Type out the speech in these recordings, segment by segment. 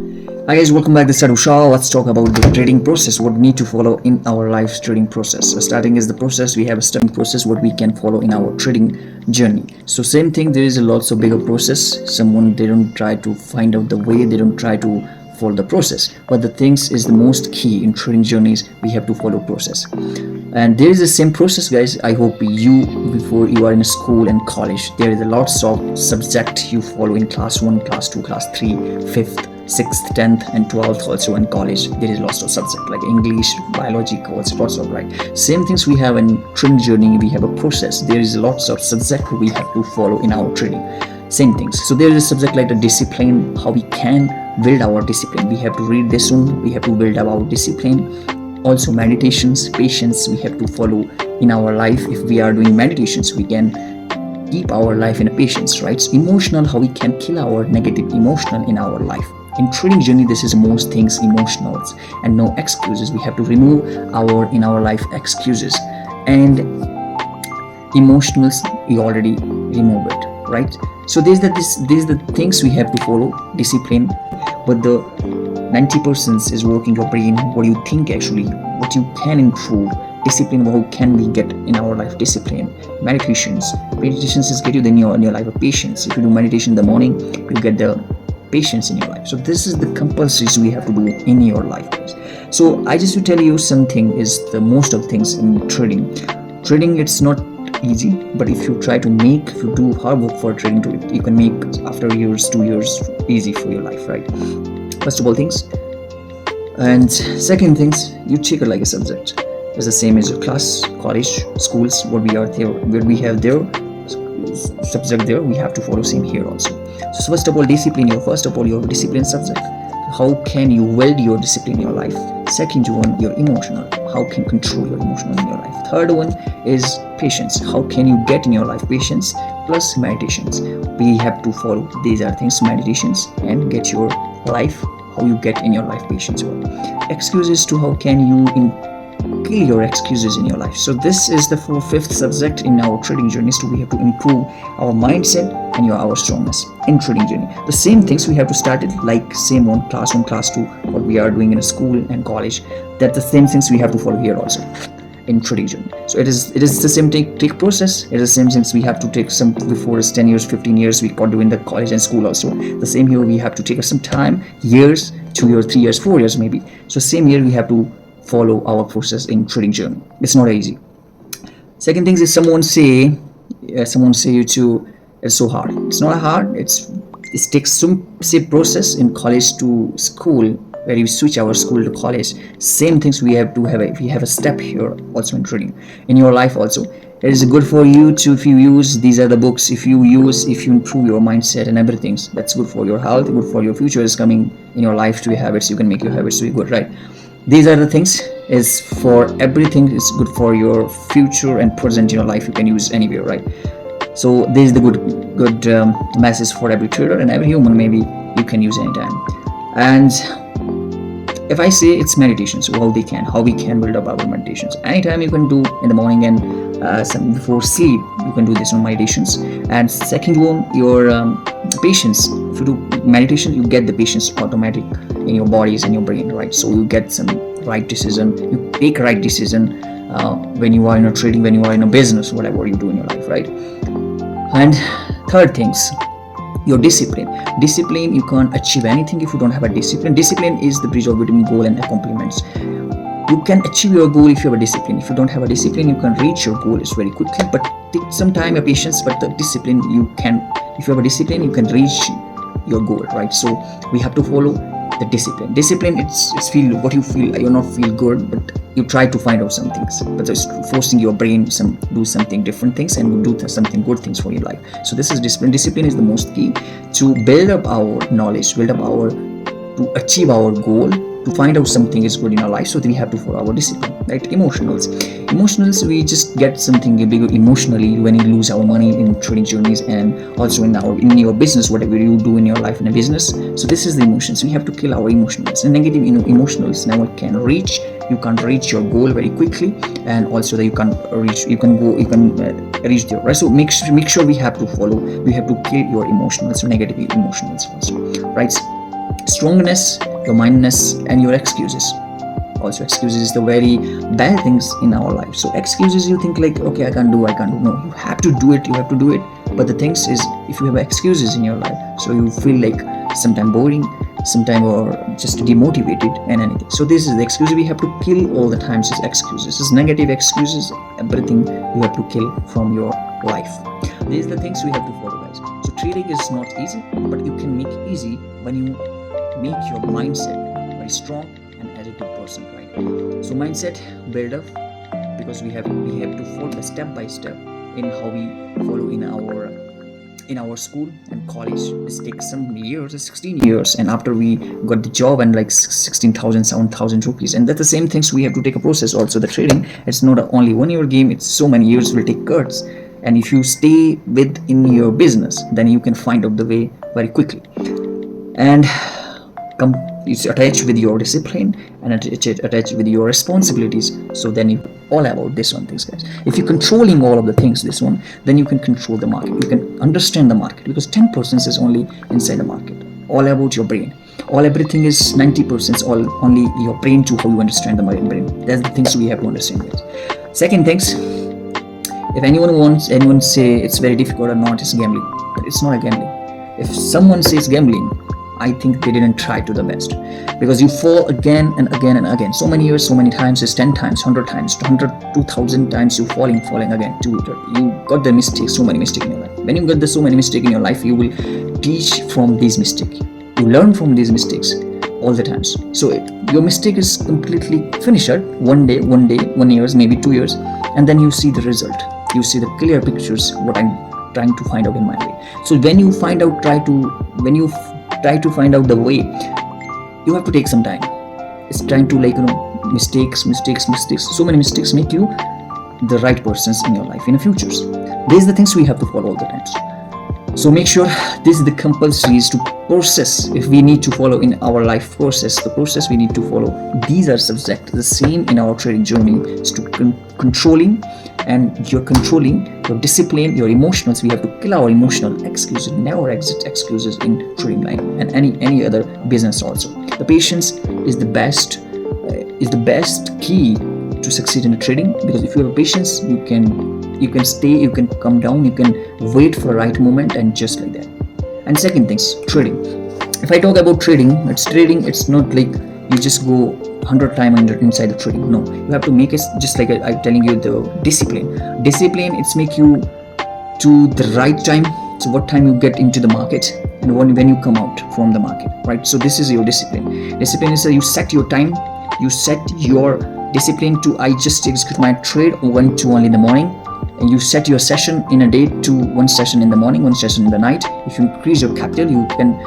Hi guys, welcome back to follow.How. Let's talk about the trading process, what we need to follow in our life trading process. Starting is the process, we have a starting process, what we can follow in our trading journey. So same thing, there is a lots of bigger process. Someone, they don't try to find out the way, they don't try to follow the process. But the things is the most key in trading journeys, we have to follow process. And there is the same process, guys. I hope you, before you are in school and college, there is a lots of subject you follow in class 1, class 2, class 3, 5th, 6th, 10th and 12th. Also in college there is lots of subject like English, biology, codes, lots of, right? Same things we have in trading journey, we have a process. There is lots of subject we have to follow in our trading. Same things. So there is a subject like the discipline, how we can build our discipline. We have to read this one, we have to build our discipline. Also meditations, patience we have to follow in our life. If we are doing meditations, we can keep our life in a patience, right? So emotional, how we can kill our negative emotional in our life. In trading journey, this is most things emotionals and no excuses. We have to remove in our life excuses and emotionals. We already remove it, right? So these the things we have to follow. Discipline, but the 90% is working your brain, what you think actually, what you can improve. Discipline, how can we get in our life discipline. Meditations is get you in your life of patience. If you do meditation in the morning, you get the patience in your life. So this is the compulsories we have to do in your life. So I just to tell you something is the most of things in trading. Trading, it's not easy, but if you try to make, if you do hard work for trading, you can make after years, 2 years easy for your life, right? First of all things, and second things, you take it like a subject. It's the same as your class, college, schools, what we are there, where we have there subject there, we have to follow same here also. So first of all, discipline, your discipline subject. How can you weld your discipline in your life? Second one, your emotional, how can control your emotional in your life. Third one is patience, how can you get in your life patience, plus meditations. We have to follow these are things, meditations, and get your life, how you get in your life patience. Excuses, to how can you kill your excuses in your life. So this is the fifth subject in our trading journey. So we have to improve our mindset and our strongness in trading journey. The same things we have to start it like same on class 1, class 2, what we are doing in a school and college. That the same things we have to follow here also in trading journey. So it is the same take process. It is the same things we have to take some before it's 10 years, 15 years we got doing the college and school also. The same here, we have to take some time, years, 2 years, 3 years, 4 years maybe. So same here we have to follow our process in trading journey. It's not easy. Second thing is someone say you to it's so hard. It's not hard. It takes some process in college to school, where you switch our school to college. Same things we have to have. We have a step here also in trading in your life also. It is good for you to, if you use these are the books, if you improve your mindset and everything, that's good for your health, good for your future is coming in your life to your habits. You can make your habits really good, right? These are the things is for everything. It's good for your future and present in your life. You can use anywhere, right? So this is the good message for every trader and every human. Maybe you can use anytime. And if I say it's meditation, so how we can build up our meditations. Anytime you can do in the morning and some before sleep, you can do this on meditations. And second one, your patience. If you do meditation, you get the patience automatic in your bodies and your brain, right? So you get some right decision, you take right decision when you are in a trading, when you are in a business, whatever you do in your life, right? And third things, your discipline. You can't achieve anything if you don't have a discipline. Discipline is the bridge between goal and accomplishments. You can achieve your goal if you have a discipline. If you don't have a discipline, you can reach your goal very quickly, but take some time, a patience. But the discipline, if you have a discipline, you can reach your goal, right? So we have to follow the discipline. It's feel what you feel. You not feel good, but you try to find out some things, but it's forcing your brain do something different things and do something good things for your life. So this is discipline is the most key to build up our knowledge, to achieve our goal, to find out something is good in our life. So we have to follow our discipline, right? Emotionals, we just get something bigger emotionally when you lose our money in trading journeys, and also in your business, whatever you do in your life in a business. So this is the emotions. We have to kill our emotionals, and negative emotionals never can reach. You can reach your goal very quickly, and also that you can reach there, right? So make sure we have to kill your emotionals, negative emotionals also, right? strongness, your mindness, and your excuses. Also, excuses is the very bad things in our life. So excuses, you think like, okay, I can't do. No, you have to do it. But the things is, if you have excuses in your life, so you feel like sometime boring, sometime or just demotivated and anything. So this is the excuse we have to kill all the times. Is excuses, is negative excuses, everything you have to kill from your life. These are the things we have to follow, guys. So trading is not easy, but you can make it easy when you make your mindset very strong and as a good person, right? So mindset build up, because we have to follow the step by step in how we follow in our school and college. It takes some years, 16 years, and after we got the job and like 16,000, 7,000 rupees. And that's the same things we have to take a process. Also the trading, it's not only 1 year game, it's so many years will take cuts. And if you stay within your business, then you can find out the way very quickly. And it's attached with your discipline and attached with your responsibilities. So then you all about this one things, guys. If you're controlling all of the things, this one, then you can control the market. You can understand the market, because 10% is only inside the market. All about your brain. Everything is 90% all only your brain to how you understand the brain. That's the things we have to understand, guys. Second things, if anyone say it's very difficult or not, it's gambling. But it's not a gambling. If someone says gambling, I think they didn't try to the best, because you fall again and again and again. So many years, so many times, is 10 times, 100 times, 200, 2,000 times you falling again. You got the mistakes, so many mistakes in your life. When you got the so many mistakes in your life, you will teach from these mistakes. You learn from these mistakes all the times. So your mistake is completely finished. One day, 1 year, maybe 2 years, and then you see the result. You see the clear pictures what I'm trying to find out in my way. So when you try to find out the way, you have to take some time. It's trying to mistakes. So many mistakes make you the right persons in your life in the futures. These are the things we have to follow all the times. So make sure this is the compulsory is to process. If we need to follow in our life process, the process we need to follow, these are subject the same in our trading journey is to controlling, and you're controlling your discipline, your emotions. We have to kill our emotional excuses, never exit excuses in trading line and any other business also. The patience is the best key to succeed in the trading, because if you have patience, you can stay, you can come down, you can wait for the right moment, and just like that. And second things, trading. If I talk about trading, it's not like you just go 100 times inside the trading. No, you have to make it just like I'm telling you, the discipline. It's make you to the right time. So what time you get into the market and when you come out from the market, right? So this is your discipline. Discipline is you set your time, you set your discipline to I just execute my trade 1 to only in the morning, and you set your session in a day to 1 session in the morning, 1 session in the night. If you increase your capital, you can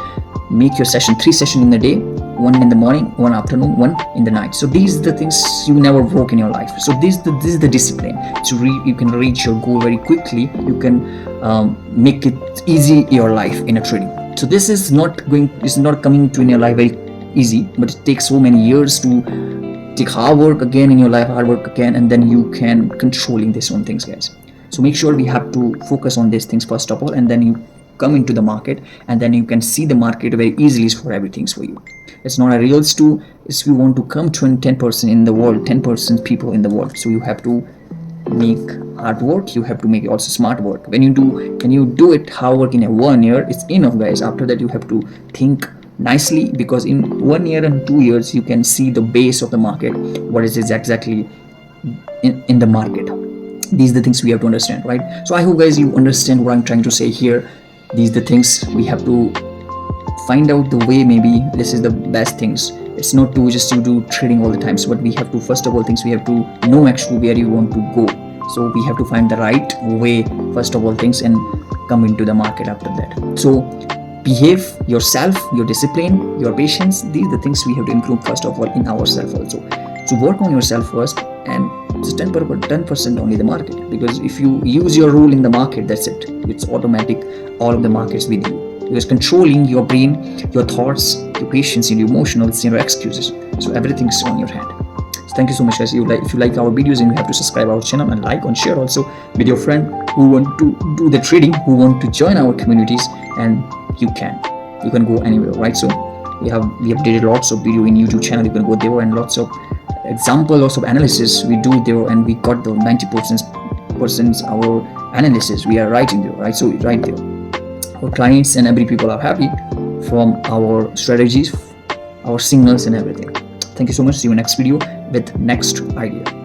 make your session 3 sessions in the day, 1 in the morning, 1 afternoon, 1 in the night. So these are the things you never broke in your life. So this is the discipline. So you can reach your goal very quickly. You can make it easy your life in a trading. So this is not coming to in your life very easy, but it takes so many years to take hard work again in your life, and then you can controlling this one things, guys. So make sure we have to focus on these things first of all, and then you come into the market, and then you can see the market very easily for everything for you. It's not a real stew. If you want to come to 10% in the world, 10% people in the world, so you have to make hard work. You have to make also smart work. When you do it hard work in a 1 year, it's enough, guys. After that, you have to think nicely, because in 1 year and 2 years you can see the base of the market, what is exactly in the market. These are the things we have to understand, right? So I hope, guys, you understand what I'm trying to say here. These are the things we have to find out the way. Maybe this is the best things. It's not to just you do trading all the time. So what we have to, first of all, things we have to know actually where you want to go. So we have to find the right way, first of all, things, and come into the market after that. So behave yourself, your discipline, your patience. These are the things we have to improve first of all in ourselves also. So work on yourself first, and just 10% only the market, because if you use your rule in the market, that's it. It's automatic, all of the markets with you. Because controlling your brain, your thoughts, your patience, your emotions, your excuses. So everything's on your hand. So thank you so much, guys. If you like our videos, and you have to subscribe our channel and like and share also with your friend who want to do the trading, who want to join our communities, and you can go anywhere, right? So we have did lots of video in YouTube channel. You can go there, and lots of example, lots of analysis we do there, and we got the 90% our analysis we are writing there, right? So right there, our clients and every people are happy from our strategies, our signals and everything. Thank you so much. See you in next video with next idea.